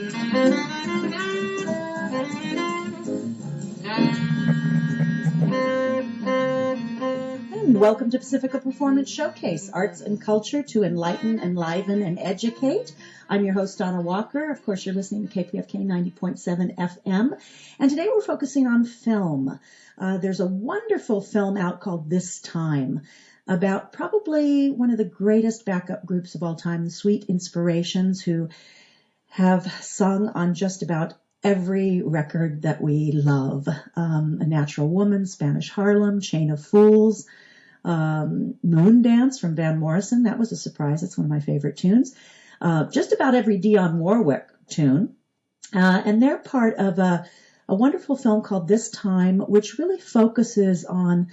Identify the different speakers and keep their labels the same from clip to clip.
Speaker 1: And welcome to Pacifica Performance Showcase, arts and culture to enlighten, enliven, and educate. I'm your host, Donna Walker. Of course, you're listening to KPFK 90.7 FM. And today we're focusing on film. There's a wonderful film out called This Time about probably one of the greatest backup groups of all time, the Sweet Inspirations, who have sung on just about every record that we love. A Natural Woman, Spanish Harlem, Chain of Fools, Moon Dance from Van Morrison. That was a surprise. It's one of my favorite tunes. Just about every Dionne Warwick tune. And they're part of a wonderful film called This Time, which really focuses on,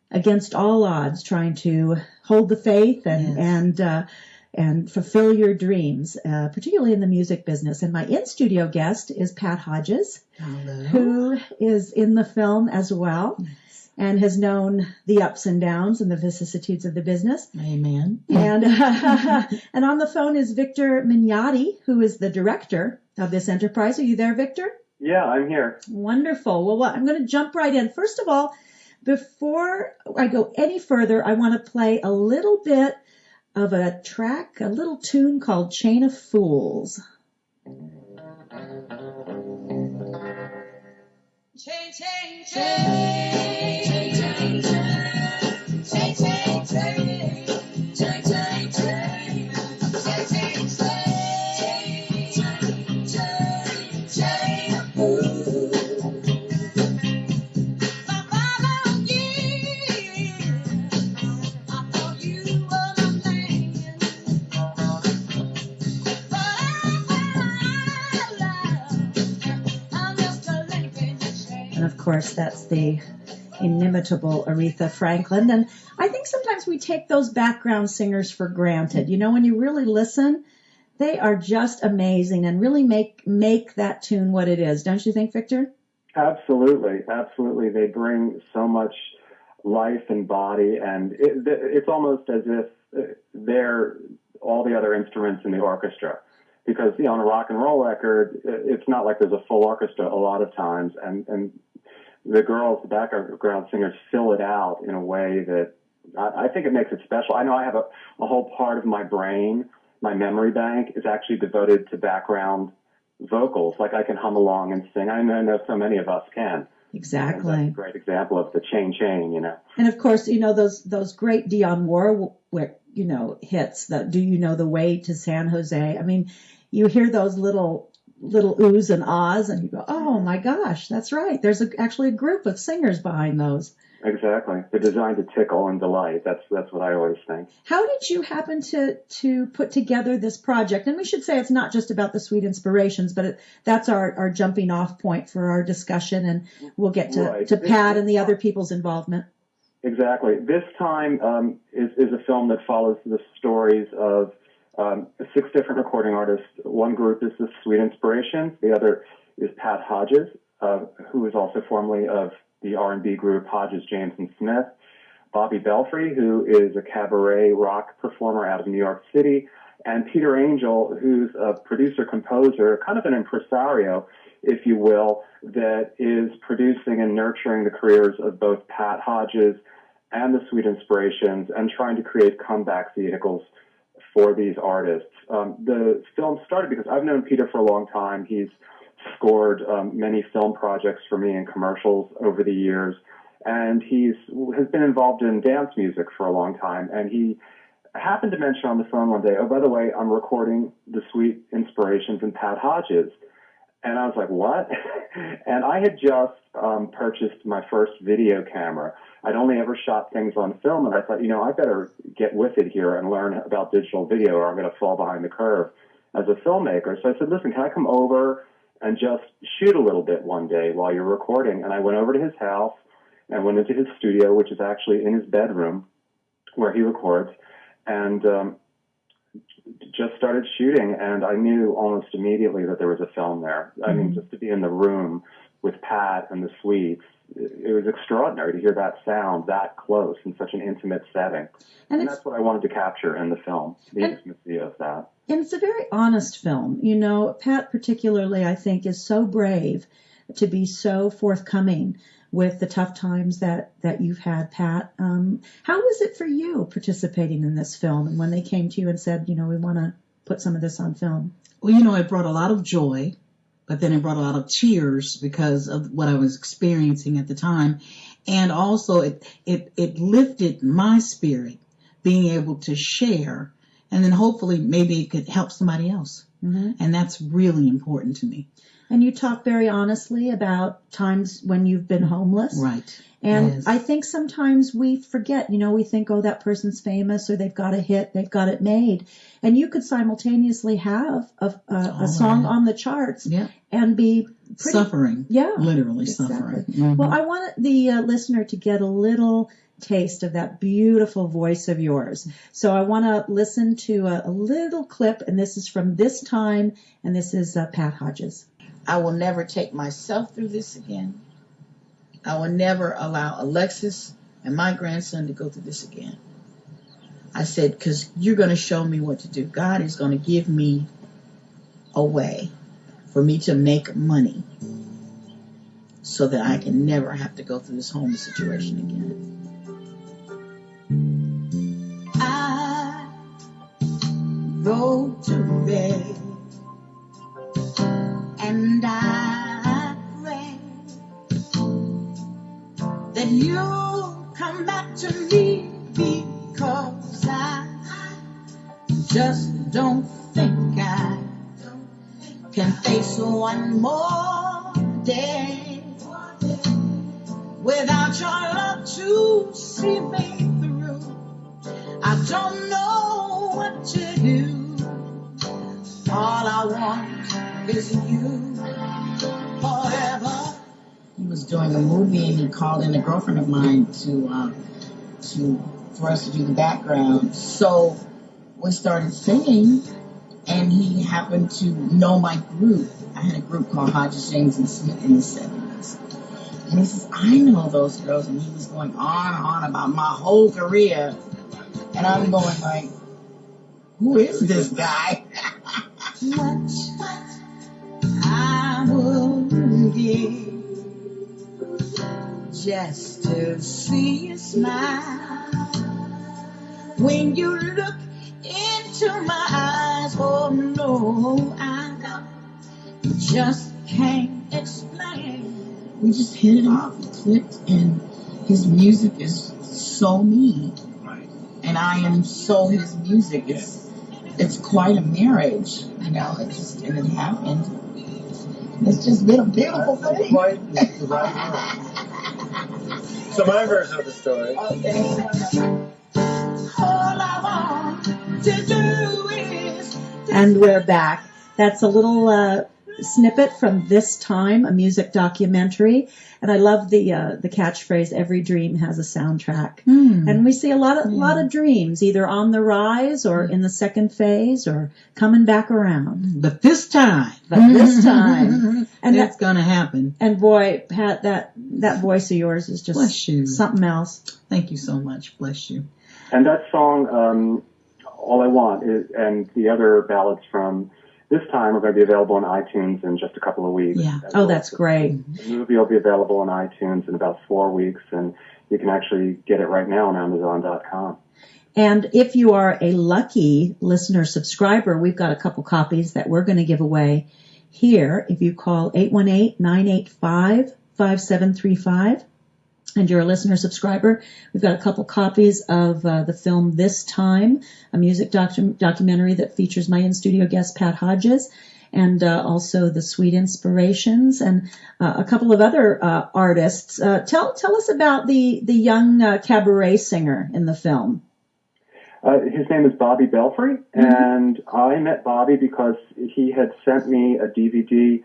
Speaker 1: against all odds, trying to hold the faith and fulfill your dreams, particularly in the music business. And my in-studio guest is Pat Hodges,
Speaker 2: Hello.
Speaker 1: Who is in the film as well. Yes. And has known the ups and downs and the vicissitudes of the business.
Speaker 2: Amen.
Speaker 1: And and on the phone is Victor Mignatti, who is the director of this enterprise. Are you there, Victor?
Speaker 3: Yeah, I'm here.
Speaker 1: Wonderful. Well, I'm going to jump right in. First of all, before I go any further, I want to play a little bit of a track, a little tune called Chain of Fools. Chain, chain, chain, chain, chain, chain, chain, chain, chain, chain, chain, chain, chain, chain of fools. For 5 years, I thought you were my man, but I'm just a link in your chain. And of course, that's the inimitable Aretha Franklin. And I think sometimes we take those background singers for granted. You know, when you really listen, they are just amazing and really make that tune what it is. Don't you think, Victor?
Speaker 3: Absolutely. Absolutely. They bring so much life and body, and it's almost as if they're all the other instruments in the orchestra. Because, you know, on a rock and roll record, it's not like there's a full orchestra a lot of times, and the girls, the background singers, fill it out in a way that I think it makes it special. I know I have a whole part of my brain, my memory bank, is actually devoted to background vocals. Like I can hum along and sing. I know so many of us can.
Speaker 1: Exactly.
Speaker 3: And that's a great example of the chain, you know.
Speaker 1: And of course, you know, those great Dionne Warwick, you know, hits, that Do You Know the Way to San Jose? I mean, you hear those little oohs and ahs, and you go, oh my gosh, that's right. There's actually a group of singers behind those.
Speaker 3: Exactly. They're designed to tickle and delight. That's what I always think.
Speaker 1: How did you happen to put together this project? And we should say it's not just about the Sweet Inspirations, but that's our jumping off point for our discussion, and we'll get to Pat and the other people's involvement.
Speaker 3: Exactly. This Time is a film that follows the stories of 6 different recording artists. One group is the Sweet Inspirations. The other is Pat Hodges, who is also formerly of the R&B group Hodges, James and Smith. Bobby Belfry, who is a cabaret rock performer out of New York City. And Peitor Angell, who's a producer-composer, kind of an impresario, if you will, that is producing and nurturing the careers of both Pat Hodges and the Sweet Inspirations and trying to create comeback vehicles for these artists. The film started because I've known Peitor for a long time. He's scored many film projects for me and commercials over the years, and has been involved in dance music for a long time. And he happened to mention on the phone one day, oh, by the way, I'm recording the Sweet Inspirations and Pat Hodges. And I was like, what? And I had just purchased my first video camera. I'd only ever shot things on film, and I thought, you know, I better get with it here and learn about digital video, or I'm going to fall behind the curve as a filmmaker. So I said, listen, can I come over and just shoot a little bit one day while you're recording? And I went over to his house and went into his studio, which is actually in his bedroom where he records, and just started shooting. And I knew almost immediately that there was a film there. I mean, just to be in the room with Pat and the Sweets, it was extraordinary to hear that sound that close in such an intimate setting. And that's what I wanted to capture in the film, the intimacy of that.
Speaker 1: And it's a very honest film. You know, Pat particularly, I think, is so brave to be so forthcoming with the tough times that you've had, Pat. How was it for you participating in this film? And when they came to you and said, you know, we want to put some of this on film?
Speaker 2: Well, you know, it brought a lot of joy, but then it brought a lot of tears because of what I was experiencing at the time. And also it lifted my spirit, being able to share, and then hopefully maybe it could help somebody else. Mm-hmm. And that's really important to me.
Speaker 1: And you talk very honestly about times when you've been homeless.
Speaker 2: Right.
Speaker 1: And
Speaker 2: yes.
Speaker 1: I think sometimes we forget, you know, we think, oh, that person's famous or they've got a hit, they've got it made. And you could simultaneously have a song on the charts and be
Speaker 2: suffering.
Speaker 1: Yeah.
Speaker 2: Literally
Speaker 1: exactly.
Speaker 2: suffering. Mm-hmm.
Speaker 1: Well, I want the listener to get a little taste of that beautiful voice of yours. So I want to listen to a little clip, and this is from This Time, and this is Pat Hodges.
Speaker 4: I will never take myself through this again. I will never allow Alexis and my grandson to go through this again. I said, because you're going to show me what to do. God is going to give me a way for me to make money so that I can never have to go through this homeless situation again. I go to bed and I pray that you'll come back to me, because I just don't think I can face one more day without your love to see me through. I don't know what to do. All I want is you forever. He was doing a movie and he called in a girlfriend of mine for us to do the background. So we started singing, and he happened to know my group. I had a group called Hodges, James, and Smith in the 70s. And he says, I know those girls. And he was going on and on about my whole career. And I'm going like, who is this guy? What I would give just to see you smile when you look into my eyes. Oh no, I just can't explain. We just hit it off, it clicked, and his music is so me, and I am so his music. It's quite a marriage, you know. And it happened. It's just been a beautiful thing.
Speaker 5: So my version of the story.
Speaker 4: All I want to do is.
Speaker 1: And we're back. That's a little snippet from This Time, a music documentary. And I love the catchphrase, every dream has a soundtrack. And we see a lot of dreams, either on the rise or in the second phase or coming back around.
Speaker 2: But this time.
Speaker 1: And
Speaker 2: that's going to happen.
Speaker 1: And boy, Pat, that voice of yours is just
Speaker 2: Bless you.
Speaker 1: Something else.
Speaker 2: Thank you so much. Bless you.
Speaker 3: And that song, All I Want, and the other ballads from This Time are going to be available on iTunes in just a couple of weeks.
Speaker 1: Yeah. Oh, that's great.
Speaker 3: The movie will be available on iTunes in about 4 weeks, and you can actually get it right now on Amazon.com.
Speaker 1: And if you are a lucky listener subscriber, we've got a couple copies that we're going to give away here. If you call 818-985-5735 and you're a listener subscriber, we've got a couple copies of the film This Time, a music documentary that features my in-studio guest Pat Hodges, and also the Sweet Inspirations and a couple of other artists. Tell us about the young cabaret singer in the film.
Speaker 3: His name is Bobby Belfry, and I met Bobby because he had sent me a DVD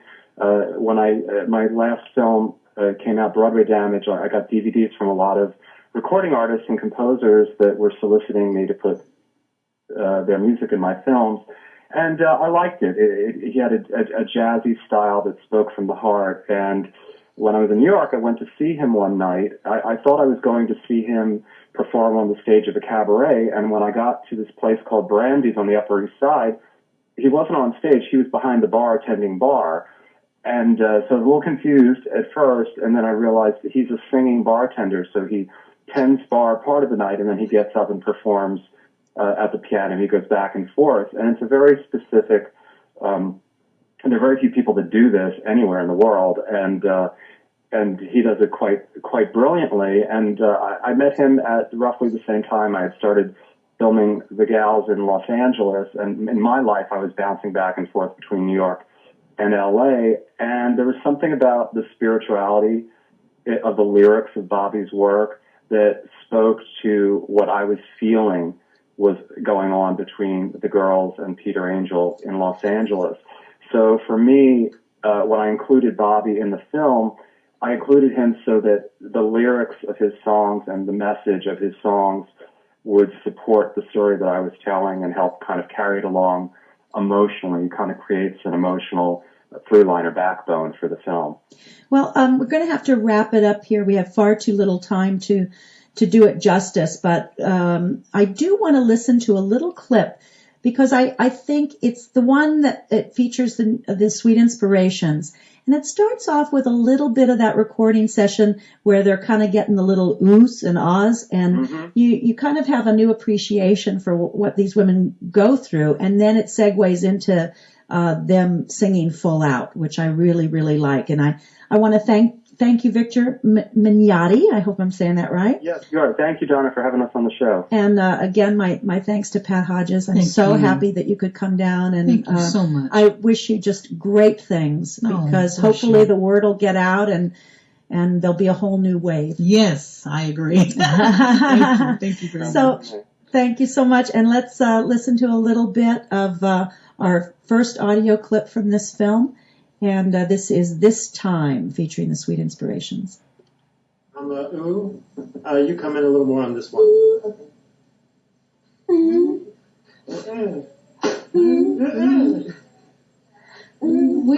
Speaker 3: when my last film came out, Broadway Damage. I got DVDs from a lot of recording artists and composers that were soliciting me to put their music in my films, and I liked it. He had a jazzy style that spoke from the heart, and when I was in New York, I went to see him one night. I thought I was going to see him perform on the stage of a cabaret, and when I got to this place called Brandy's on the Upper East Side, he wasn't on stage. He was behind the bar tending bar. And so I was a little confused at first, and then I realized that he's a singing bartender, so he tends bar part of the night, and then he gets up and performs at the piano, and he goes back and forth. And it's a very specific, and there are very few people that do this anywhere in the world, and he does it quite brilliantly. And I met him at roughly the same time I had started filming The Gals in Los Angeles, and in my life I was bouncing back and forth between New York and LA, and there was something about the spirituality of the lyrics of Bobby's work that spoke to what I was feeling was going on between the girls and Peitor Angell in Los Angeles. So for me, when I included Bobby in the film, I included him so that the lyrics of his songs and the message of his songs would support the story that I was telling and help kind of carry it along emotionally. It kind of creates an emotional through line or backbone for the film.
Speaker 1: Well, we're going to have to wrap it up here. We have far too little time to do it justice, but I do want to listen to a little clip because I think it's the one that it features the Sweet Inspirations. And it starts off with a little bit of that recording session where they're kind of getting the little oohs and ahs, and you kind of have a new appreciation for what these women go through. And then it segues into them singing full out, which I really, really like. And I want to thank you, Victor Mignatti. I hope I'm saying that right.
Speaker 3: Yes, you are. Thank you, Donna, for having us on the show.
Speaker 1: And again, my thanks to Pat Hodges. I'm so happy that you could come down. And
Speaker 2: thank you so much.
Speaker 1: I wish you just great things because hopefully the word will get out and there'll be a whole new wave.
Speaker 2: Yes, I agree. Thank you very much.
Speaker 1: So thank you so much. And let's listen to a little bit of our first audio clip from this film. And this is This Time, featuring the Sweet Inspirations.
Speaker 5: On the ooh, you come in a little more on this one.
Speaker 6: We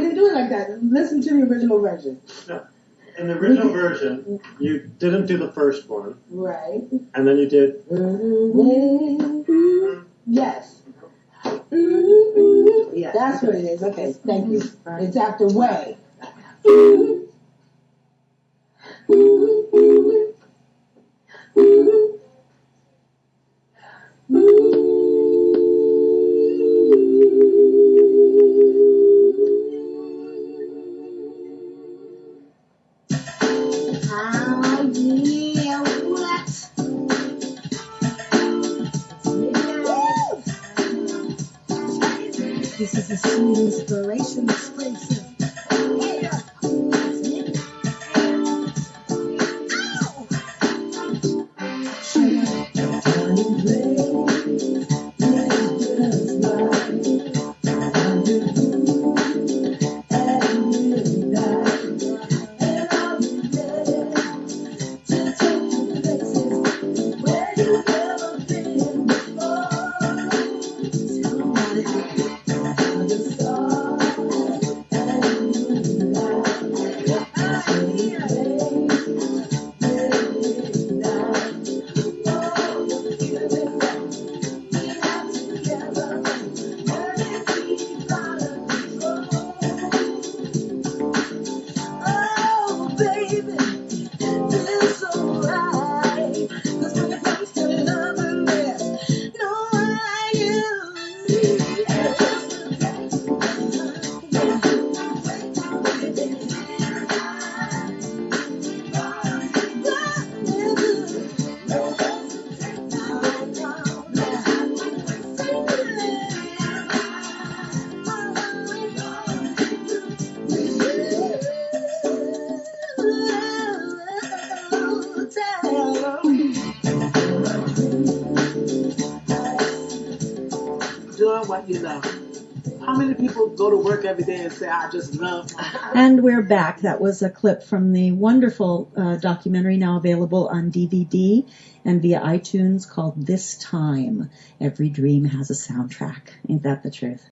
Speaker 6: didn't do it like that. Listen to the original version.
Speaker 5: No. In the original version, you didn't do the first one.
Speaker 6: Right.
Speaker 5: And then you did.
Speaker 6: Yes. Yeah. That's what it is. Okay, thank you. It's after way.
Speaker 4: This is a sweet inspiration that springs from
Speaker 7: what you love. How many people go to work every day and say, I just love my life?
Speaker 1: And we're back. That was a clip from the wonderful documentary now available on DVD and via iTunes called This Time. Every dream has a soundtrack. Ain't that the truth?